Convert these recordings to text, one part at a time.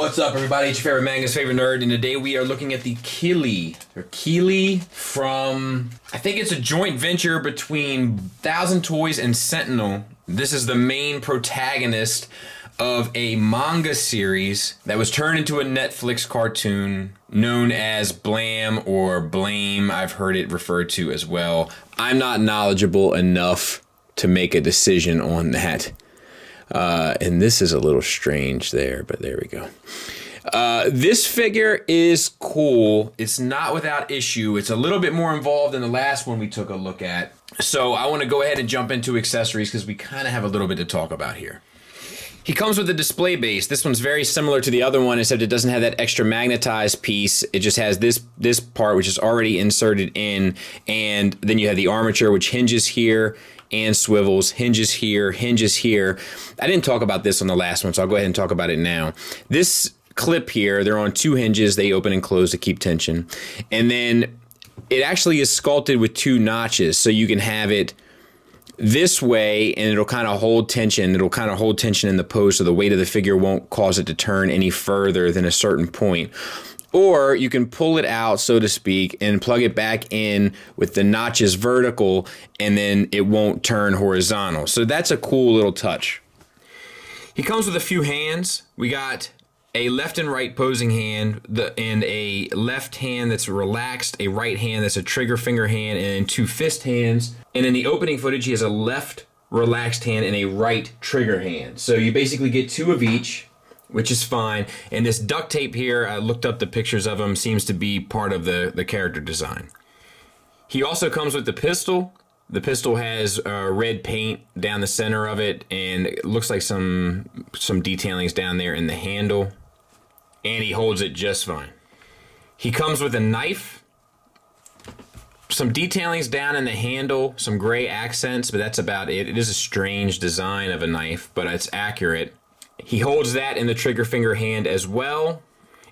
What's up, everybody? It's your favorite manga's favorite nerd, and today we are looking at the Killy. Or Killy from, I think it's a joint venture between Thousand Toys and Sentinel. This is the main protagonist of a manga series that was turned into a Netflix cartoon known as Blam or Blame. I've heard it referred to as well. I'm not knowledgeable enough to make a decision on that. And this is a little strange there, but there we go. This figure is cool. It's not without issue. It's a little bit more involved than the last one we took a look at. So I want to go ahead and jump into accessories because we kind of have a little bit to talk about here. He comes with a display base. This one's very similar to the other one, except it doesn't have that extra magnetized piece. It just has this part, which is already inserted in, and then you have the armature, which hinges here and swivels, hinges here, hinges here. I didn't talk about this on the last one, so I'll go ahead and talk about it now. This clip here, they're on two hinges. They open and close to keep tension. And then it actually is sculpted with two notches, so you can have it this way and it'll kind of hold tension. It'll kind of hold tension in the pose so the weight of the figure won't cause it to turn any further than a certain point. Or you can pull it out, so to speak, and plug it back in with the notches vertical, and then it won't turn horizontal. So that's a cool little touch. He comes with a few hands. We got a left and right posing hand, and a left hand that's relaxed, a right hand that's a trigger finger hand, and two fist hands. And in the opening footage, he has a left relaxed hand and a right trigger hand. So you basically get two of each, which is fine. And this duct tape here, I looked up the pictures of him, seems to be part of the character design. He also comes with the pistol. The pistol has red paint down the center of it, and it looks like some detailings down there in the handle. And he holds it just fine. He comes with a knife, some detailings down in the handle, some gray accents, but that's about it. It is a strange design of a knife, but it's accurate. He holds that in the trigger finger hand as well,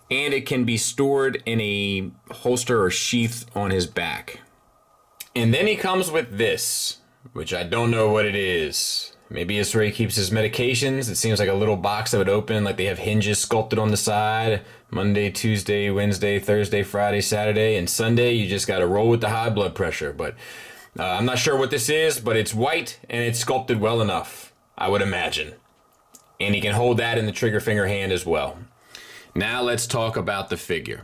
and it can be stored in a holster or sheath on his back. And then he comes with this, which I don't know what it is. Maybe it's where he keeps his medications. It seems like a little box that would open, like they have hinges sculpted on the side. Monday, Tuesday, Wednesday, Thursday, Friday, Saturday, and Sunday, you just gotta roll with the high blood pressure. But I'm not sure what this is, but it's white and it's sculpted well enough, I would imagine. And he can hold that in the trigger finger hand as well. Now let's talk about the figure.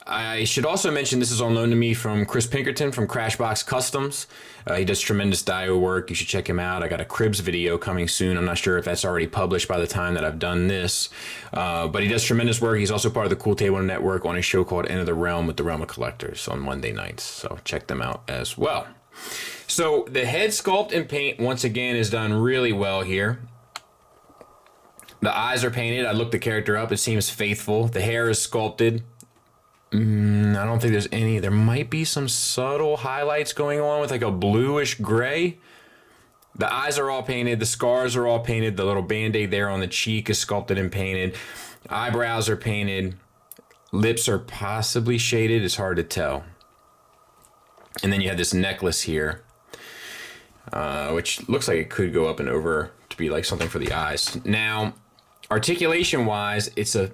I should also mention this is on loan to me from Chris Pinkerton from Crashbox Customs. He does tremendous dio work. You should check him out. I got a Cribs video coming soon. I'm not sure if that's already published by the time that I've done this. But he does tremendous work. He's also part of the Cool Table Network on a show called Enter the Realm with the Realm of Collectors on Monday nights. So check them out as well. So the head sculpt and paint, once again, is done really well here. The eyes are painted. I looked the character up. It seems faithful. The hair is sculpted. I don't think there's any. There might be some subtle highlights going on with like a bluish gray. The eyes are all painted. The scars are all painted. The little band-aid there on the cheek is sculpted and painted. Eyebrows are painted. Lips are possibly shaded. It's hard to tell. And then you have this necklace here, which looks like it could go up and over to be like something for the eyes. Now, articulation-wise, it's a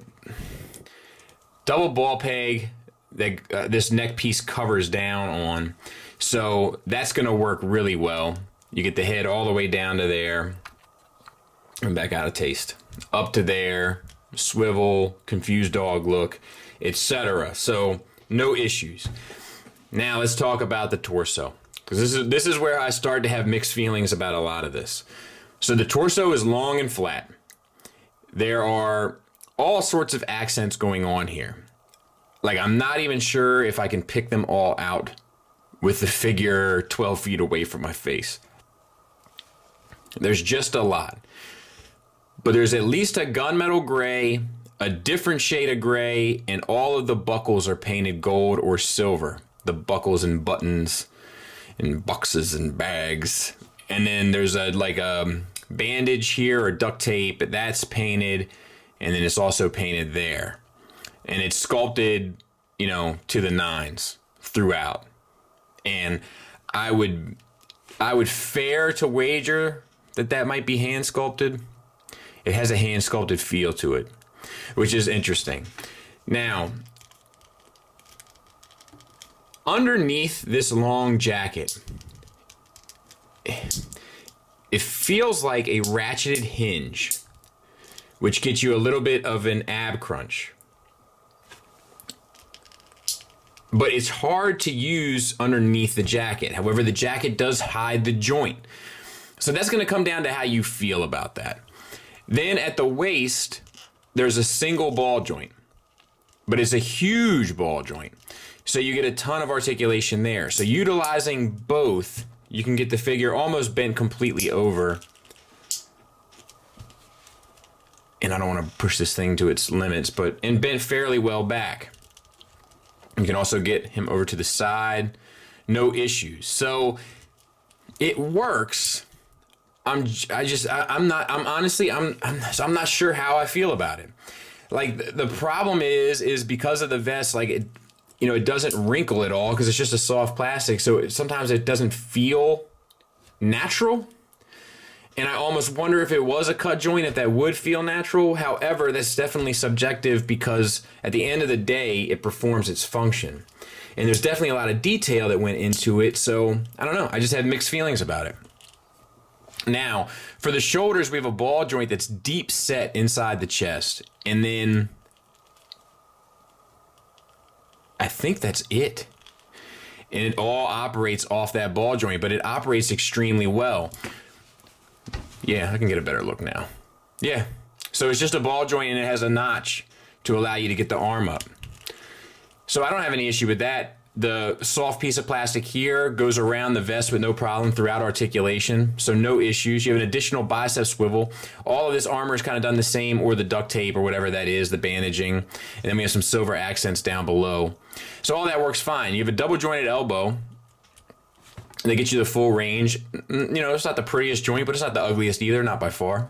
double ball peg that this neck piece covers down on. So that's going to work really well. You get the head all the way down to there. And back out of taste. Up to there. Swivel. Confused dog look. Etc. So no issues. Now let's talk about the torso. Because this is where I start to have mixed feelings about a lot of this. So the torso is long and flat. There are all sorts of accents going on here. Like, I'm not even sure if I can pick them all out with the figure 12 feet away from my face. There's just a lot. But there's at least a gunmetal gray, a different shade of gray, and all of the buckles are painted gold or silver. The buckles and buttons and boxes and bags. And then there's a bandage here or duct tape, that's painted. And then it's also painted there. And it's sculpted, to the nines throughout. And I would fare to wager that might be hand sculpted. It has a hand sculpted feel to it. which is interesting. Now, underneath this long jacket, it feels like a ratcheted hinge, which gets you a little bit of an ab crunch. But it's hard to use underneath the jacket. However, the jacket does hide the joint. So that's going to come down to how you feel about that. Then at the waist, there's a single ball joint, but it's a huge ball joint. So you get a ton of articulation there. So utilizing both, you can get the figure almost bent completely over. And I don't want to push this thing to its limits, and bent fairly well back. You can also get him over to the side, no issues. So it works. I'm not sure how I feel about it. Like the problem is because of the vest, like it doesn't wrinkle at all because it's just a soft plastic. So sometimes it doesn't feel natural. And I almost wonder if it was a cut joint, if that would feel natural. However, that's definitely subjective because at the end of the day, it performs its function. And there's definitely a lot of detail that went into it. So I don't know. I just had mixed feelings about it. Now, for the shoulders, we have a ball joint that's deep set inside the chest. And then I think that's it. And it all operates off that ball joint, but it operates extremely well. Yeah, I can get a better look now. Yeah, so it's just a ball joint and it has a notch to allow you to get the arm up. So I don't have any issue with that. The soft piece of plastic here goes around the vest with no problem throughout articulation, so no issues. You have an additional bicep swivel. All of this armor is kind of done the same, or the duct tape or whatever that is, the bandaging. And then we have some silver accents down below. So all that works fine. You have a double jointed elbow. They get you the full range. It's not the prettiest joint, but it's not the ugliest either, not by far.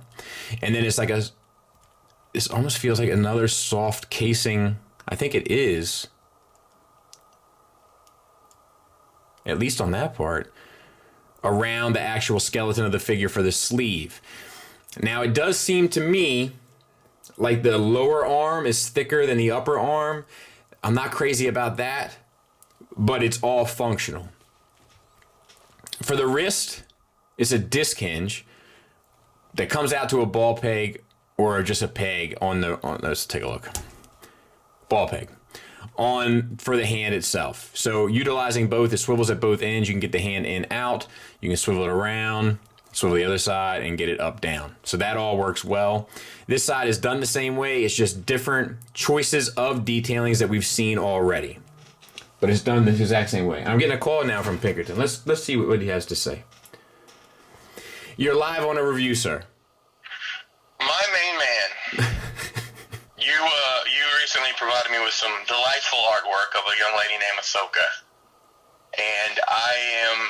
And then it's like this almost feels like another soft casing. I think it is. At least on that part, around the actual skeleton of the figure for the sleeve. Now, it does seem to me like the lower arm is thicker than the upper arm. I'm not crazy about that, but it's all functional. For the wrist, it's a disc hinge that comes out to a ball peg or just a peg let's take a look. Ball peg. For the hand itself. So utilizing both, it swivels at both ends. You can get the hand in, out. You can swivel it around, swivel the other side, and get it up, down. So that all works well. This side is done the same way. It's just different choices of detailings that we've seen already. But it's done the exact same way. I'm getting a call now from Pinkerton. Let's see what he has to say. You're live on a review, sir. My main man. You recently provided me with some delightful artwork of a young lady named Ahsoka. And I am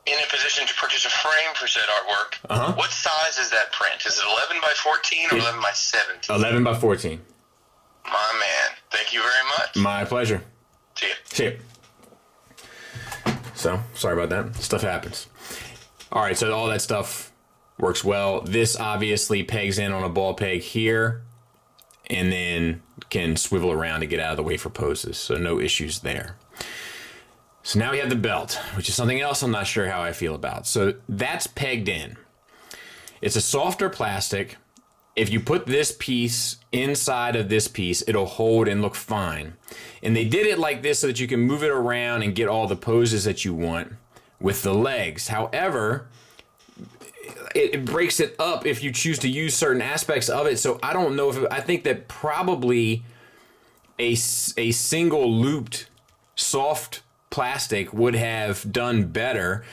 in a position to purchase a frame for said artwork. Uh-huh. What size is that print? Is it 11 by 14 or 11 by 17? 11 by 14. My man. Thank you very much. My pleasure. See ya. See ya. So, sorry about that. Stuff happens. All right, so all that stuff works well. This obviously pegs in on a ball peg here and then can swivel around to get out of the way for poses. So no issues there. So now we have the belt, which is something else I'm not sure how I feel about. So that's pegged in. It's a softer plastic. If you put this piece inside of this piece, it'll hold and look fine. And they did it like this so that you can move it around and get all the poses that you want with the legs. However, it breaks it up if you choose to use certain aspects of it. So I don't know I think that probably a single looped soft plastic would have done better.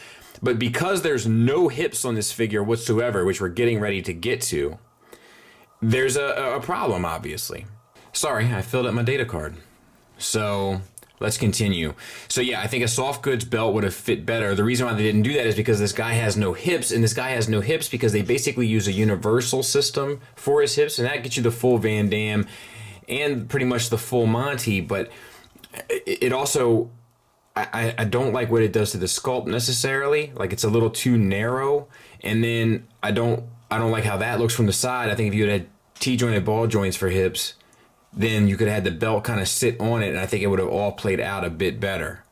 But because there's no hips on this figure whatsoever, which we're getting ready to get to, there's a problem, obviously. Sorry, I filled up my data card. So let's continue. So yeah, I think a soft goods belt would have fit better. The reason why they didn't do that is because this guy has no hips, and this guy has no hips because they basically use a universal system for his hips, and that gets you the full Van Damme and pretty much the full Monty, but it also, I don't like what it does to the sculpt necessarily. Like, it's a little too narrow, and then I don't like how that looks from the side. I think if you had T-jointed ball joints for hips, then you could have had the belt kind of sit on it, and I think it would have all played out a bit better.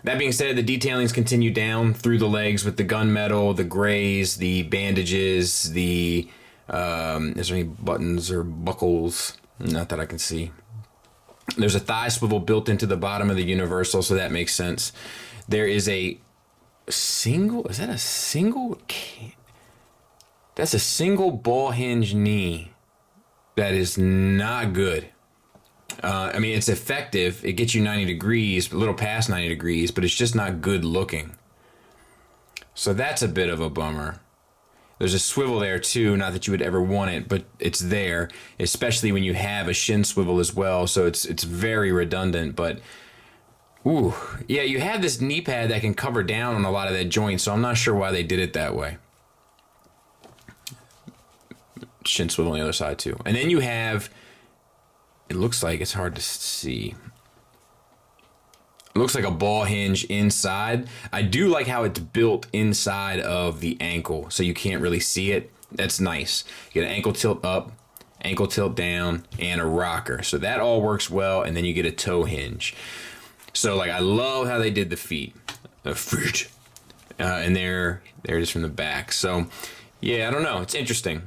That being said, the detailings continue down through the legs with the gunmetal, the grays, the bandages, the is there any buttons or buckles? Not that I can see. There's a thigh swivel built into the bottom of the universal, so that makes sense. There is a single, is that a single? That's a single ball hinge knee. That is not good. I mean, it's effective. It gets you 90 degrees, a little past 90 degrees, but it's just not good looking. So that's a bit of a bummer. There's a swivel there too, not that you would ever want it, but it's there, especially when you have a shin swivel as well, so it's very redundant, but ooh, yeah, you have this knee pad that can cover down on a lot of that joint, so I'm not sure why they did it that way. Shin swivel on the other side too. And then you have, it looks like, it's hard to see. It looks like a ball hinge inside. I do like how it's built inside of the ankle, so you can't really see it. That's nice. You get an ankle tilt up, ankle tilt down, and a rocker. So that all works well, and then you get a toe hinge. So like, I love how they did the feet. And they're just from the back. So yeah, I don't know. It's interesting.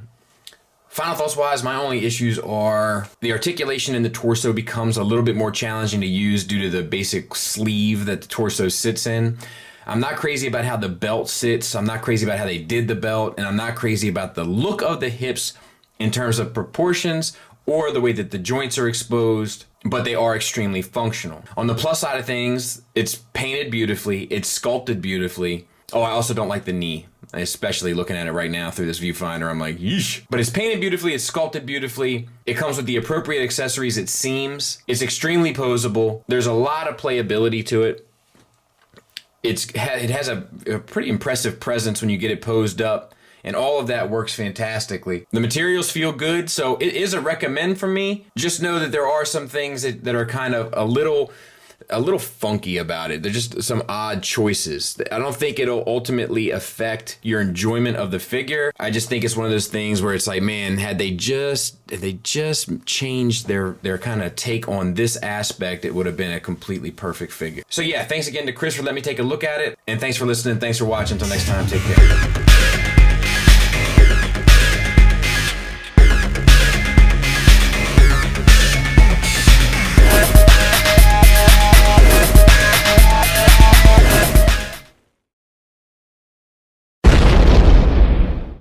Final thoughts wise, my only issues are the articulation in the torso becomes a little bit more challenging to use due to the basic sleeve that the torso sits in. I'm not crazy about how the belt sits. I'm not crazy about how they did the belt. And I'm not crazy about the look of the hips in terms of proportions or the way that the joints are exposed, but they are extremely functional. On the plus side of things, it's painted beautifully. It's sculpted beautifully. Oh, I also don't like the knee, especially looking at it right now through this viewfinder. I'm like, yeesh. But it's painted beautifully. It's sculpted beautifully. It comes with the appropriate accessories, it seems. It's extremely posable. There's a lot of playability to it. It has a pretty impressive presence when you get it posed up, and all of that works fantastically. The materials feel good, so it is a recommend for me. Just know that there are some things that are kind of a little funky about it. They're just some odd choices. I don't think it'll ultimately affect your enjoyment of the figure. I just think it's one of those things where it's like, man, had they just changed their kind of take on this aspect, it would have been a completely perfect figure. So yeah, thanks again to Chris for letting me take a look at it, and thanks for listening. Thanks for watching. Until next time, take care.